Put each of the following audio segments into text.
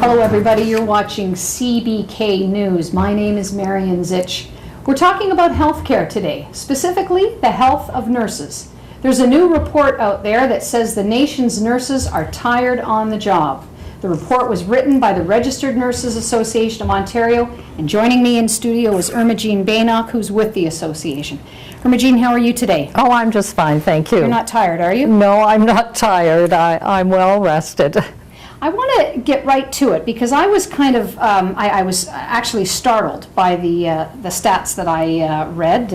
Hello everybody, you're watching CBK News. My name is Marian Zich. We're talking about healthcare today, specifically the health of nurses. There's a new report out there that says the nation's nurses are tired on the job. The report was written by the Registered Nurses Association of Ontario, and joining me in studio is Irma-Jean Baynock, who's with the association. Irma-Jean, how are you today? Oh, I'm just fine, thank you. You're not tired, are you? No, I'm not tired. I'm well rested. I want to get right to it because I was kind of, I was actually startled by the stats that I read.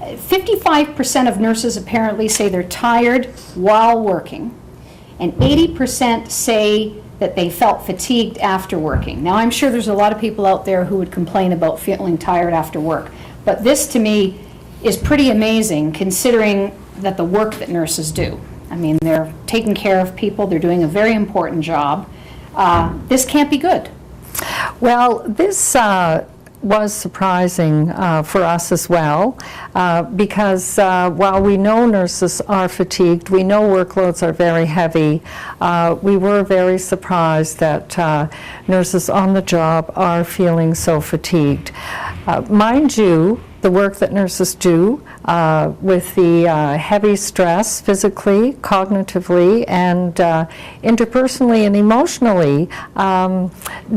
55% of nurses apparently say they're tired while working, and 80% say that they felt fatigued after working. Now, I'm sure there's a lot of people out there who would complain about feeling tired after work, but this to me is pretty amazing considering that the work that nurses do. I mean, they're taking care of people, they're doing a very important job. This can't be good. Well, this was surprising for us as well, because while we know nurses are fatigued, we know workloads are very heavy, we were very surprised that nurses on the job are feeling so fatigued. Mind you, the work that nurses do with the heavy stress physically, cognitively, and interpersonally and emotionally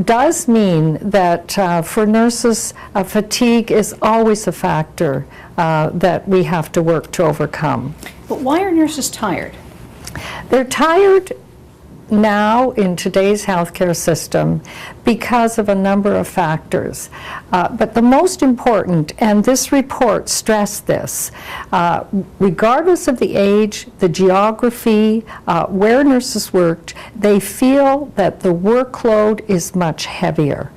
does mean that for nurses, fatigue is always a factor that we have to work to overcome. But why are nurses tired? They're tired now in today's healthcare system because of a number of factors. But the most important, and this report stressed this, regardless of the age, the geography, where nurses worked, they feel that the workload is much heavier.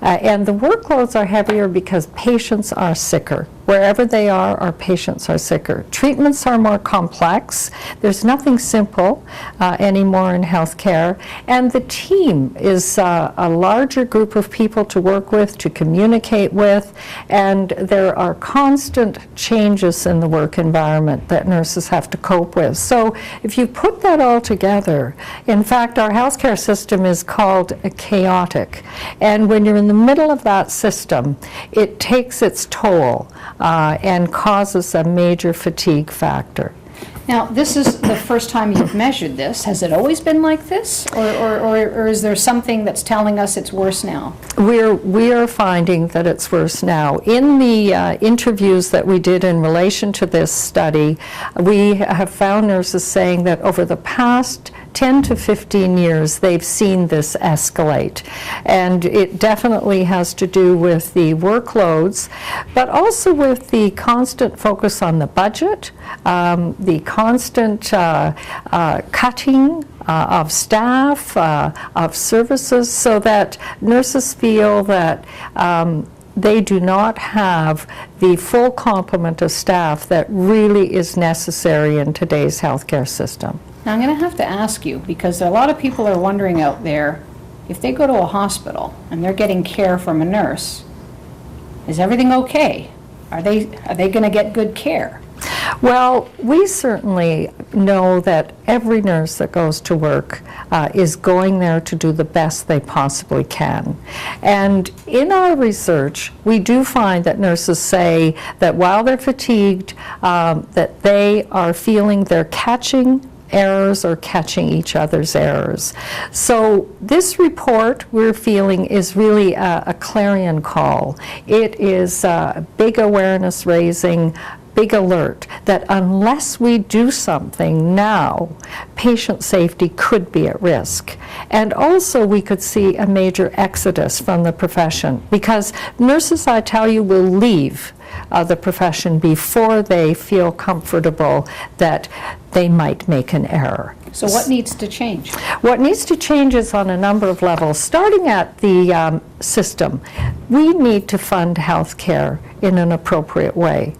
And the workloads are heavier because patients are sicker. Wherever they are, our patients are sicker. Treatments are more complex. There's nothing simple anymore in healthcare. And the team is a larger group of people to work with, to communicate with, and there are constant changes in the work environment that nurses have to cope with. So if you put that all together, in fact, our healthcare system is called chaotic. And when you're in the middle of that system, it takes its toll and causes a major fatigue factor. Now, this is the first time you've measured this. Has it always been like this? Or is there something that's telling us it's worse now? We are finding that it's worse now. In the interviews that we did in relation to this study, we have found nurses saying that over the past 10 to 15 years, they've seen this escalate. And it definitely has to do with the workloads, but also with the constant focus on the budget, the constant cutting of staff, of services, so that nurses feel that they do not have the full complement of staff that really is necessary in today's healthcare system. Now, I'm going to have to ask you, because a lot of people are wondering out there, if they go to a hospital and they're getting care from a nurse, is everything okay? Are they going to get good care? Well, we certainly know that every nurse that goes to work is going there to do the best they possibly can. And in our research, we do find that nurses say that while they're fatigued, that they are feeling they're catching errors or catching each other's errors. So this report, we're feeling, is really a clarion call. It is a big awareness raising, big alert that unless we do something now, patient safety could be at risk. And also we could see a major exodus from the profession, because nurses, I tell you, will leave the profession before they feel comfortable that they might make an error. So what needs to change? What needs to change is on a number of levels. Starting at the system, we need to fund health care in an appropriate way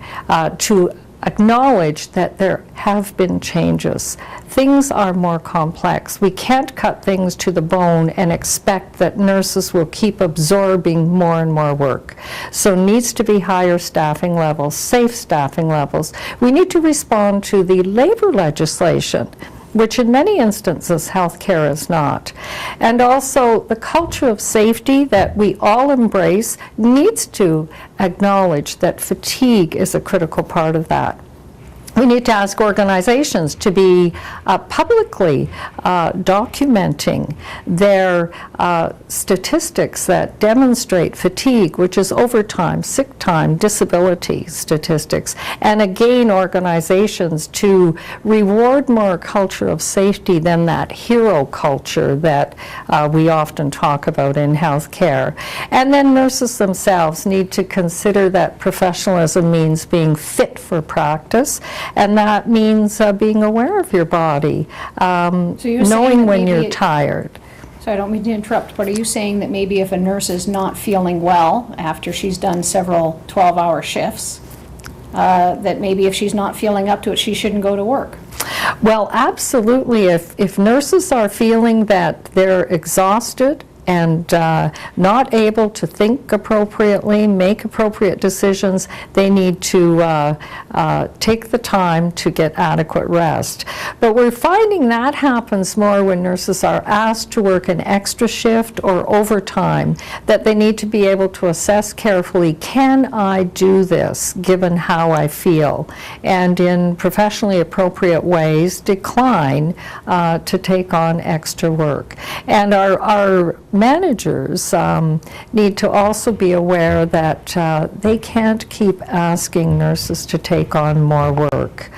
to acknowledge that there have been changes. Things are more complex. We can't cut things to the bone and expect that nurses will keep absorbing more and more work. So needs to be higher staffing levels, safe staffing levels. We need to respond to the labor legislation which in many instances healthcare is not. And also the culture of safety that we all embrace needs to acknowledge that fatigue is a critical part of that. We need to ask organizations to be publicly documenting their statistics that demonstrate fatigue, which is overtime, sick time, disability statistics, and again, organizations to reward more a culture of safety than that hero culture that we often talk about in healthcare. And then nurses themselves need to consider that professionalism means being fit for practice, and that means being aware of your body, you're saying knowing that when maybe you're tired. So I don't mean to interrupt, but are you saying that maybe if a nurse is not feeling well after she's done several 12-hour shifts, that maybe if she's not feeling up to it, she shouldn't go to work? Well, absolutely. If nurses are feeling that they're exhausted and not able to think appropriately, make appropriate decisions, they need to take the time to get adequate rest. But we're finding that happens more when nurses are asked to work an extra shift or overtime, that they need to be able to assess carefully, can I do this given how I feel? And in professionally appropriate ways, decline to take on extra work. And our managers need to also be aware that they can't keep asking nurses to take on more work.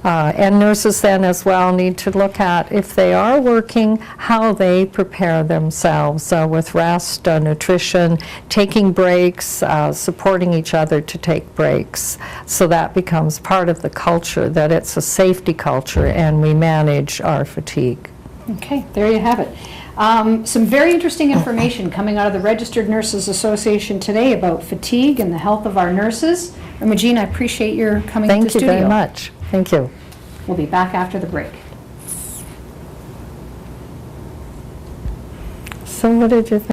And nurses then as well need to look at, if they are working, how they prepare themselves with rest, nutrition, taking breaks, supporting each other to take breaks. So that becomes part of the culture, that it's a safety culture and we manage our fatigue. Okay, there you have it. Some very interesting information coming out of the Registered Nurses Association today about fatigue and the health of our nurses. Imogene, I appreciate your coming to the Thank you studio. very much. Thank you. We'll be back after the break. So what did you think?